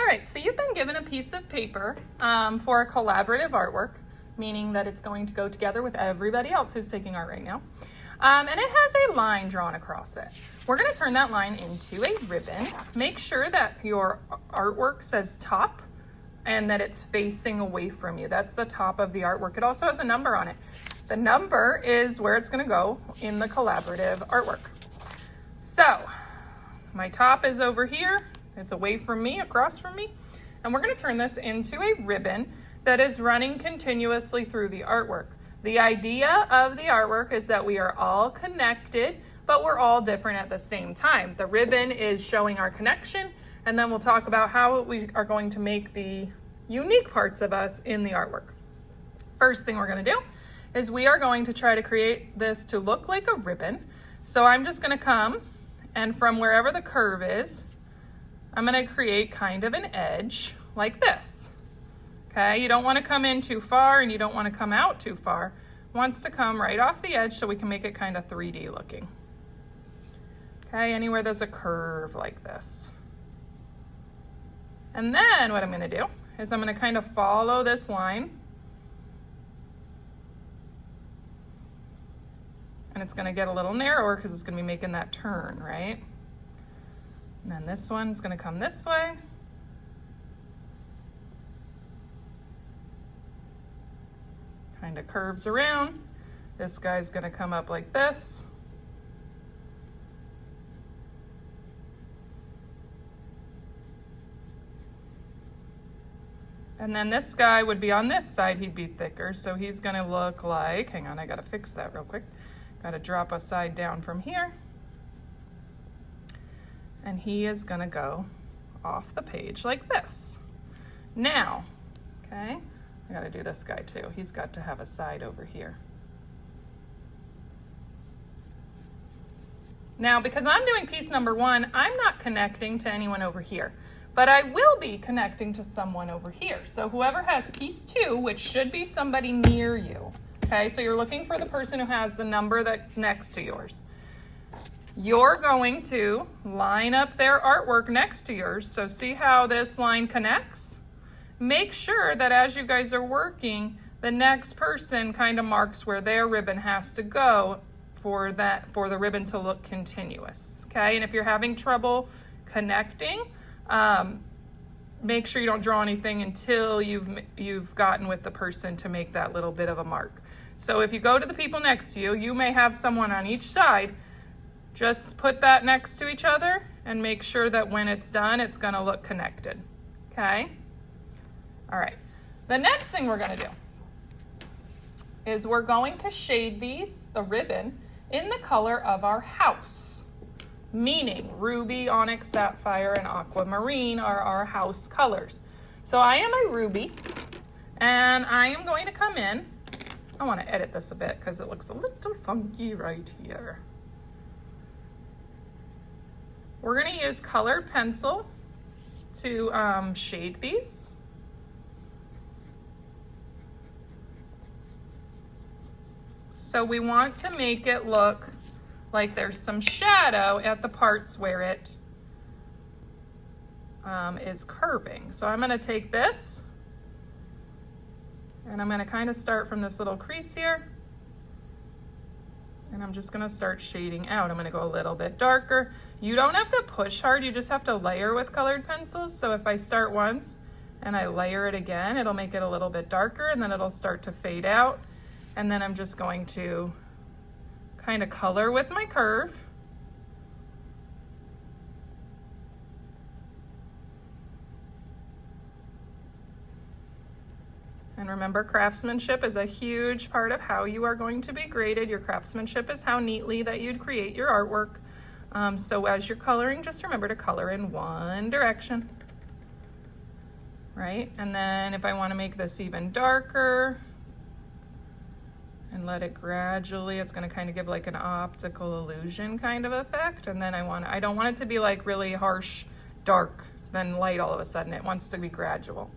right, so you've been given a piece of paper for a collaborative artwork, meaning that it's going to go together with everybody else who's taking art right now. And it has a line drawn across it. We're going to turn that line into a ribbon. Make sure that your artwork says top and that it's facing away from you. That's the top of the artwork. It also has a number on it. The number is where it's going to go in the collaborative artwork. So my top is over here. It's away from me, across from me. And we're going to turn this into a ribbon that is running continuously through the artwork. The idea of the artwork is that we are all connected, but we're all different at the same time. The ribbon is showing our connection, and then we'll talk about how we are going to make the unique parts of us in the artwork. First thing we're going to do is we are going to try to create this to look like a ribbon. So I'm just going to come, and from wherever the curve is, I'm going to create kind of an edge like this. Okay, you don't want to come in too far and you don't want to come out too far. It wants to come right off the edge so we can make it kind of 3D looking. Okay, anywhere there's a curve like this. And then what I'm going to do is I'm going to kind of follow this line. And it's going to get a little narrower because it's going to be making that turn, right? And then this one's going to come this way. Kind of curves around. This guy's going to come up like this. And then this guy would be on this side, he'd be thicker, so he's going to look like, hang on, I got to fix that real quick. Got to drop a side down from here. And he is going to go off the page like this. Now, okay, I got to do this guy too. He's got to have a side over here. Now, because I'm doing piece number 1, I'm not connecting to anyone over here, but I will be connecting to someone over here. So whoever has piece 2, which should be somebody near you, okay, so you're looking for the person who has the number that's next to yours. You're going to line up their artwork next to yours. So see how this line connects? Make sure that as you guys are working, the next person kind of marks where their ribbon has to go for the ribbon to look continuous. Okay, and if you're having trouble connecting, make sure you don't draw anything until you've gotten with the person to make that little bit of a mark. So if you go to the people next to you, you may have someone on each side. Just put that next to each other and make sure that when it's done, it's going to look connected. Okay? All right. The next thing we're going to do is we're going to shade the ribbon, in the color of our house. Meaning ruby, onyx, sapphire, and aquamarine are our house colors. So I am a ruby, and I am going to come in. I want to edit this a bit because it looks a little funky right here. We're going to use colored pencil to shade these. So we want to make it look like there's some shadow at the parts where it is curving. So I'm going to take this and I'm going to kind of start from this little crease here. And I'm just going to start shading out. I'm going to go a little bit darker. You don't have to push hard, you just have to layer with colored pencils. So if I start once and I layer it again, it'll make it a little bit darker and then it'll start to fade out. And then I'm just going to kind of color with my curve. And remember, craftsmanship is a huge part of how you are going to be graded. Your craftsmanship is how neatly that you'd create your artwork. So as you're coloring, just remember to color in one direction, right? And then if I want to make this even darker and let it gradually, it's going to kind of give like an optical illusion kind of effect. And then I don't want it to be like really harsh, dark, then light all of a sudden. It wants to be gradual,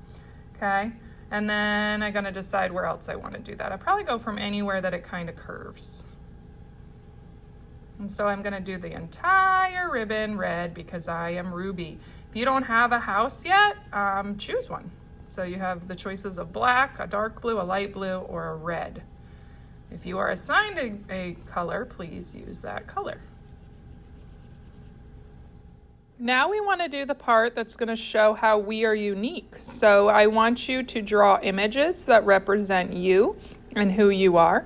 okay? And then I'm going to decide where else I want to do that. I'll probably go from anywhere that it kind of curves. And so I'm going to do the entire ribbon red because I am Ruby. If you don't have a house yet, choose one. So you have the choices of black, a dark blue, a light blue, or a red. If you are assigned a color, please use that color. Now we want to do the part that's going to show how we are unique. So I want you to draw images that represent you and who you are.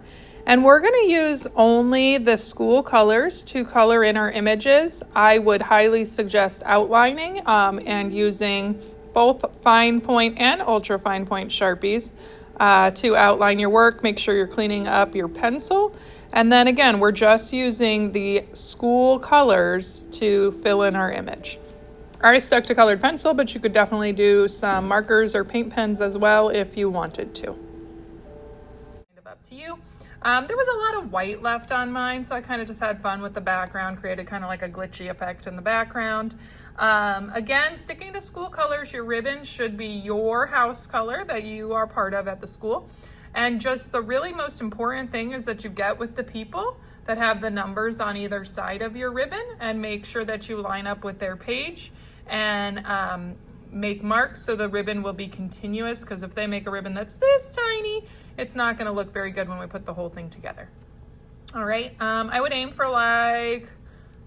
And we're going to use only the school colors to color in our images. I would highly suggest outlining and using both fine point and ultra fine point Sharpies to outline your work. Make sure you're cleaning up your pencil. And then again, we're just using the school colors to fill in our image. I stuck to colored pencil, but you could definitely do some markers or paint pens as well if you wanted to. Kind of up to you. There was a lot of white left on mine, so I kind of just had fun with the background, created kind of like a glitchy effect in the background. Again, sticking to school colors, your ribbon should be your house color that you are part of at the school. And just the really most important thing is that you get with the people that have the numbers on either side of your ribbon and make sure that you line up with their page and make marks so the ribbon will be continuous, because if they make a ribbon that's this tiny, it's not going to look very good when we put the whole thing together. All right, I would aim for like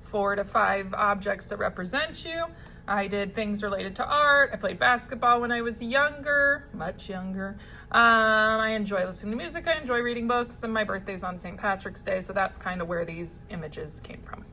4 to 5 objects that represent you. I did things related to art. I played basketball when I was younger, much younger. I enjoy listening to music. I enjoy reading books, and my birthday's on St. Patrick's Day, so that's kind of where these images came from.